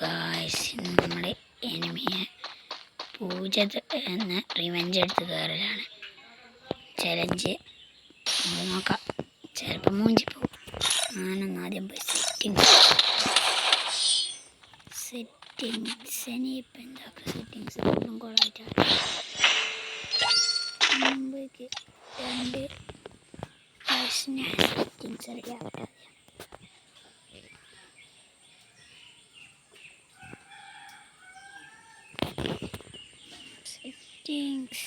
Guys നമ്മൾ എനിമിയെ പൂജ എന്ന revenge എടുത്ത് കയറലാണ് ചലഞ്ച്. നമുക്ക് നോക്കാം, ചിലപ്പോൾ മൂഞ്ചി പോകും. ഞാനൊന്ന് ആദ്യം പോയി സെറ്റിങ്സിന് ഇപ്പം എന്താക്കുക, സെറ്റിങ്സ് ഒന്നും കൊള്ളായിട്ടാണ്. മുമ്പേക്ക് രണ്ട് സെറ്റിങ്സ് അറിയാം. Settings.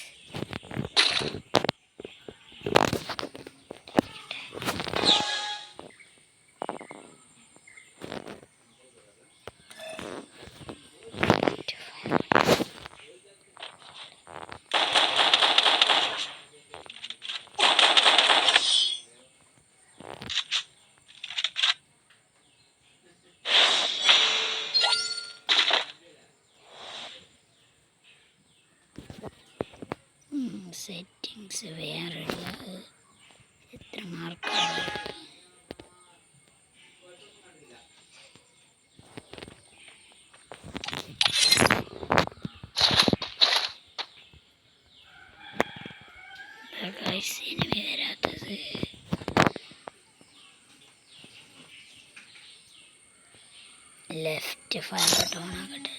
സെറ്റിങ്സ് വേറെയുള്ള എത്ര മാർക്കാണ്? ഇനി വരാത്തത് ലെഫ്റ്റ് ഫയർ ബട്ടൺ ഓൺ ആകട്ടെ.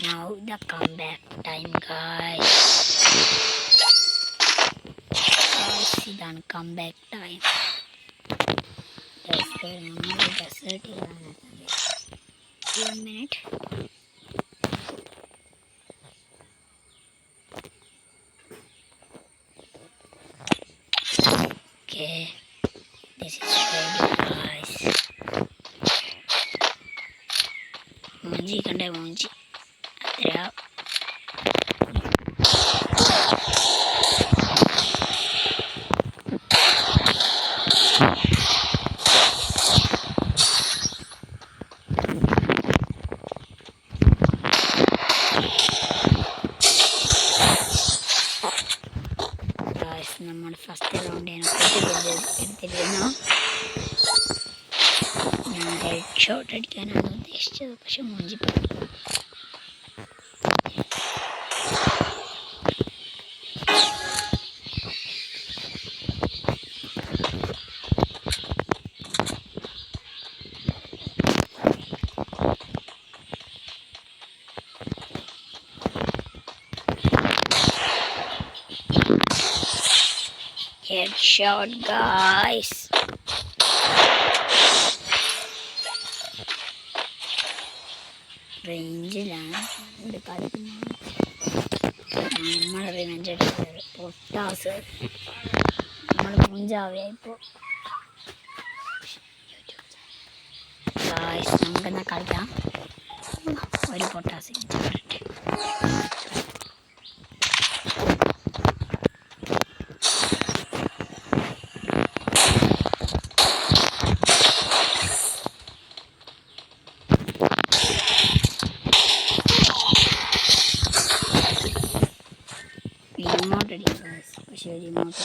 Now the comeback time, guys. ഇതാണ് comeback time. ഡെസേർട്ടിലാണ് 1 minute. Okay, this is ready, guys. മൂഞ്ചി കണ്ടേ മൂഞ്ചി അത്ര നമ്മൾ ഫസ്റ്റ് റൗണ്ട് എടുത്തിരുന്നു. ഞാൻ ഹെഡ് ഷോട്ട് അടിക്കാനാണ് ഉദ്ദേശിച്ചത്, പക്ഷെ മൂഞ്ചിപ്പോയി. Headshot, guys. റേഞ്ചിലാണ് കളിക്കുന്നത്. നമ്മൾ റിവെഞ്ച് എടുത്തത് പൊട്ടാസ്, നമ്മൾ മൂഞ്ചാവിയായിപ്പോൾ. ഗായ്സ് നമുക്കെന്നാ കളിക്കാം. ഒരു പൊട്ടാസ് റിമോട്ട് അടിക്കും. പക്ഷേ റിമോട്ട്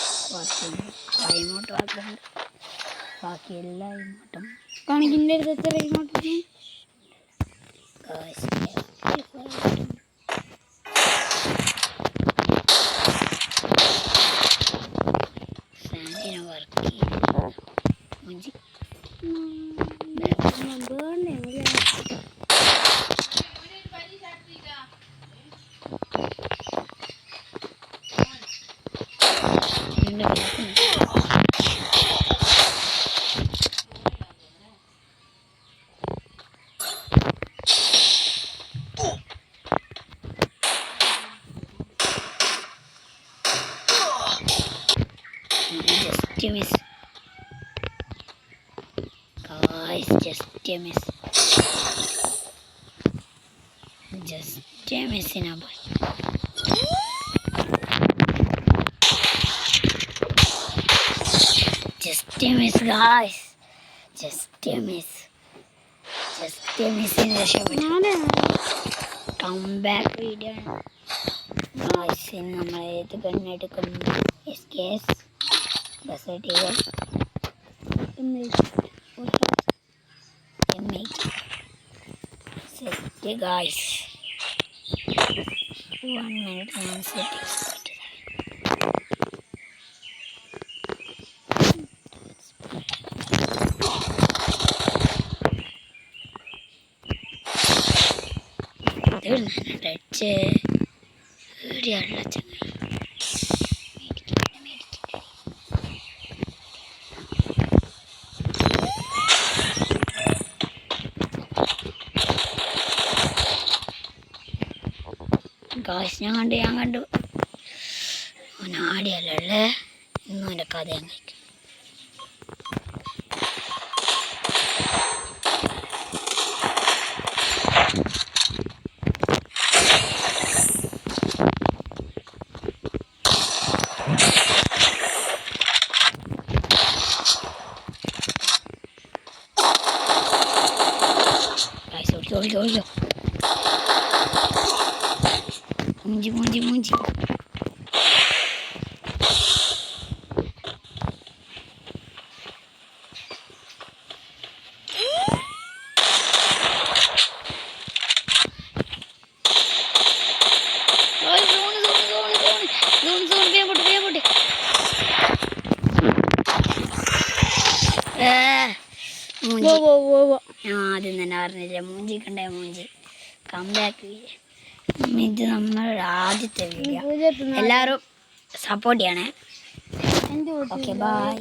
റിമോട്ട് മാത്രമുണ്ട്, ബാക്കി എല്ലാ റിമോട്ടും കാണിക്കുന്ന അടുത്ത റിമോട്ടിന് ഫാനിന് വർക്ക് ചെയ്യും. മുഞ്ചി just miss. Guys, just a miss. Just a miss in a boy. Just a miss, guys. Just a miss. Just a miss in the shop. Come back video. Guys, in നമ്മൾ ഏത് കണ്ണെടുക്കും? SKS Desert Eagle M8 set guys. 1 minute and set is guys, ഞാൻ കണ്ടു അവൻ ആടിയല്ലേ ഇന്നും എൻ്റെ കഥ അങ്ങേക്ക് ഓടിക്കോ മൂഞ്ചി ആദ്യം തന്നെ പറഞ്ഞില്ല മൂഞ്ചി കംബാക്ക്. ഇത് നമ്മളുടെ ആദ്യത്തെ വീഡിയോ. എല്ലാവരും സപ്പോർട്ട് ചെയ്യണേ. Okay bye.